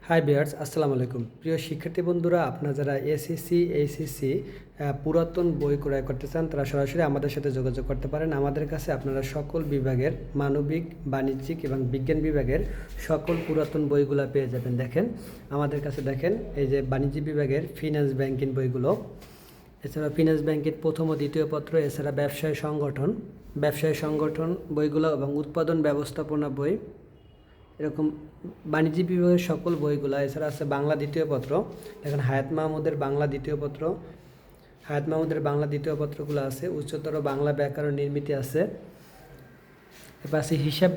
High বিয়ার্স, আসসালামু আলাইকুম। প্রিয় শিক্ষার্থী বন্ধুরা, আপনারা যারা এসএসসি এইচএসসি পুরাতন বই ক্রয় করতে চান তারা সরাসরি আমাদের সাথে যোগাযোগ করতে পারেন। আমাদের কাছে আপনারা সকল বিভাগের মানবিক, বাণিজ্যিক এবং বিজ্ঞান বিভাগের সকল পুরাতন বইগুলো পেয়ে যাবেন। দেখেন আমাদের কাছে, দেখেন এই যে বাণিজ্য বিভাগের ফিন্যান্স ব্যাংকিং বইগুলো, এছাড়া ফিন্যান্স ব্যাংকের প্রথম ও দ্বিতীয় পত্র, এছাড়া ব্যবসায় সংগঠন বইগুলো এবং উৎপাদন ব্যবস্থাপনা বই, এরকম বাণিজ্য বিভাগের সকল বইগুলো। এছাড়া আছে বাংলা দ্বিতীয় পত্র, দেখেন হায়াত মাহমুদের বাংলা দ্বিতীয় পত্রগুলো আছে। উচ্চতর বাংলা ব্যাকরণ নির্মিতি আছে। এবার আছে হিসাব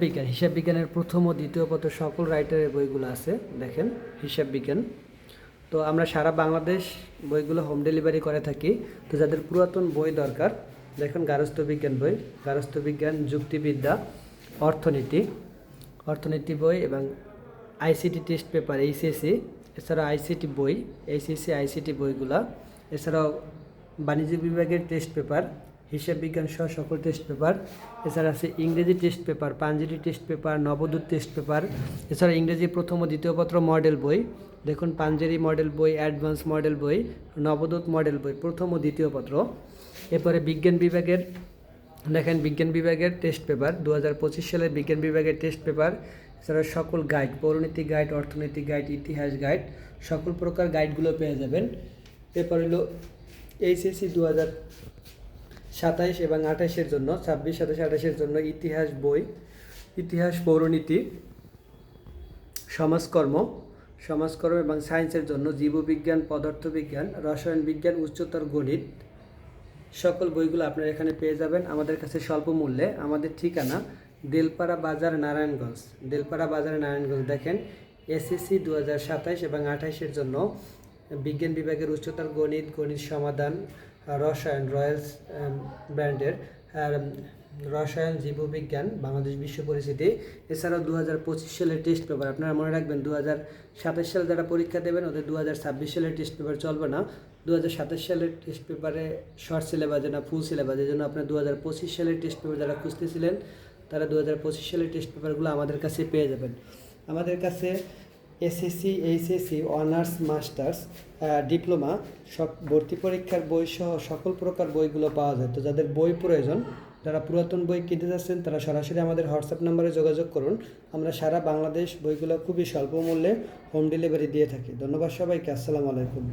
বিজ্ঞানের প্রথম ও দ্বিতীয় পত্র, সকল রাইটারের বইগুলো আছে। দেখেন হিসাব বিজ্ঞান। তো আমরা সারা বাংলাদেশ বইগুলো হোম ডেলিভারি করে থাকি। তো যাদের পুরাতন বই দরকার, দেখুন গার্হস্থ্য বিজ্ঞান, যুক্তিবিদ্যা, অর্থনীতি বই এবং আইসিটি টেস্ট পেপার এইচএসসি, এছাড়া আইসিটি বইগুলা, এছাড়াও বাণিজ্য বিভাগের টেস্ট পেপার, হিসাব বিজ্ঞান সহ সকল টেস্ট পেপার, এছাড়া আছে ইংরেজি test paper, Panjeree test paper, Nabadut test paper, এছাড়া ইংরেজি প্রথম ও দ্বিতীয় পত্র মডেল বই, দেখুন পাঞ্জেরি মডেল বই, অ্যাডভান্স মডেল বই, নবদূত মডেল বই প্রথম ও দ্বিতীয় পত্র। এরপরে বিজ্ঞান বিভাগের টেস্ট পেপার 2025 সালের বিজ্ঞান বিভাগের টেস্ট পেপার, এছাড়া সকল গাইড, পৌরনীতি গাইড, অর্থনীতি গাইড, ইতিহাস গাইড, সকল প্রকার গাইডগুলো পেয়ে যাবেন। এরপর হলো এইচএসসি 2027 এবং 28-এর জন্য, 26-27-28-এর জন্য ইতিহাস বই, ইতিহাস, পৌরনীতি, সমাজকর্ম এবং সায়েন্সের জন্য জীববিজ্ঞান, পদার্থবিজ্ঞান, রসায়ন বিজ্ঞান, উচ্চতর গণিত, সকল বইগুলো আপনারা এখানে পেয়ে যাবেন আমাদের কাছে স্বল্প মূল্যে। আমাদের ঠিকানা দেলপাড়া বাজার, নারায়ণগঞ্জ। দেখেন এসএসসি 2027 এবং 28-এর জন্য বিজ্ঞান বিভাগের উচ্চতর গণিত সমাধান, রসায়ন রয়্যালস ব্র্যান্ডের রসায়ন, জীববিজ্ঞান, বাংলাদেশ বিশ্ব পরিচিতি, এছাড়াও 2025 সালের টেস্ট পেপার। আপনারা মনে রাখবেন 2027 সালে যারা পরীক্ষা দেবেন ওদের 2026 সালের টেস্ট পেপার চলবে না। 2027 সালের টেস্ট পেপারে শর্ট সিলেবাসে না ফুল সিলেবাস, এই জন্য আপনার 2025 সালের টেস্ট পেপার যারা খুঁজতেছিলেন তারা 2025 সালের টেস্ট পেপারগুলো আমাদের কাছে পেয়ে যাবেন। আমাদের কাছে SSC, HSC, honours, masters, diploma, সব ভর্তি পরীক্ষার বই সহ সকল প্রকার বইগুলো পাওয়া যায়। তো যাদের বই প্রয়োজন, যারা পুরাতন বই কিনতে যাচ্ছেন তারা সরাসরি আমাদের হোয়াটসঅ্যাপ নাম্বারে যোগাযোগ করুন। আমরা সারা বাংলাদেশ বইগুলো খুবই স্বল্প মূল্যে হোম ডেলিভারি দিয়ে থাকি। ধন্যবাদ সবাইকে। আসসালামু আলাইকুম।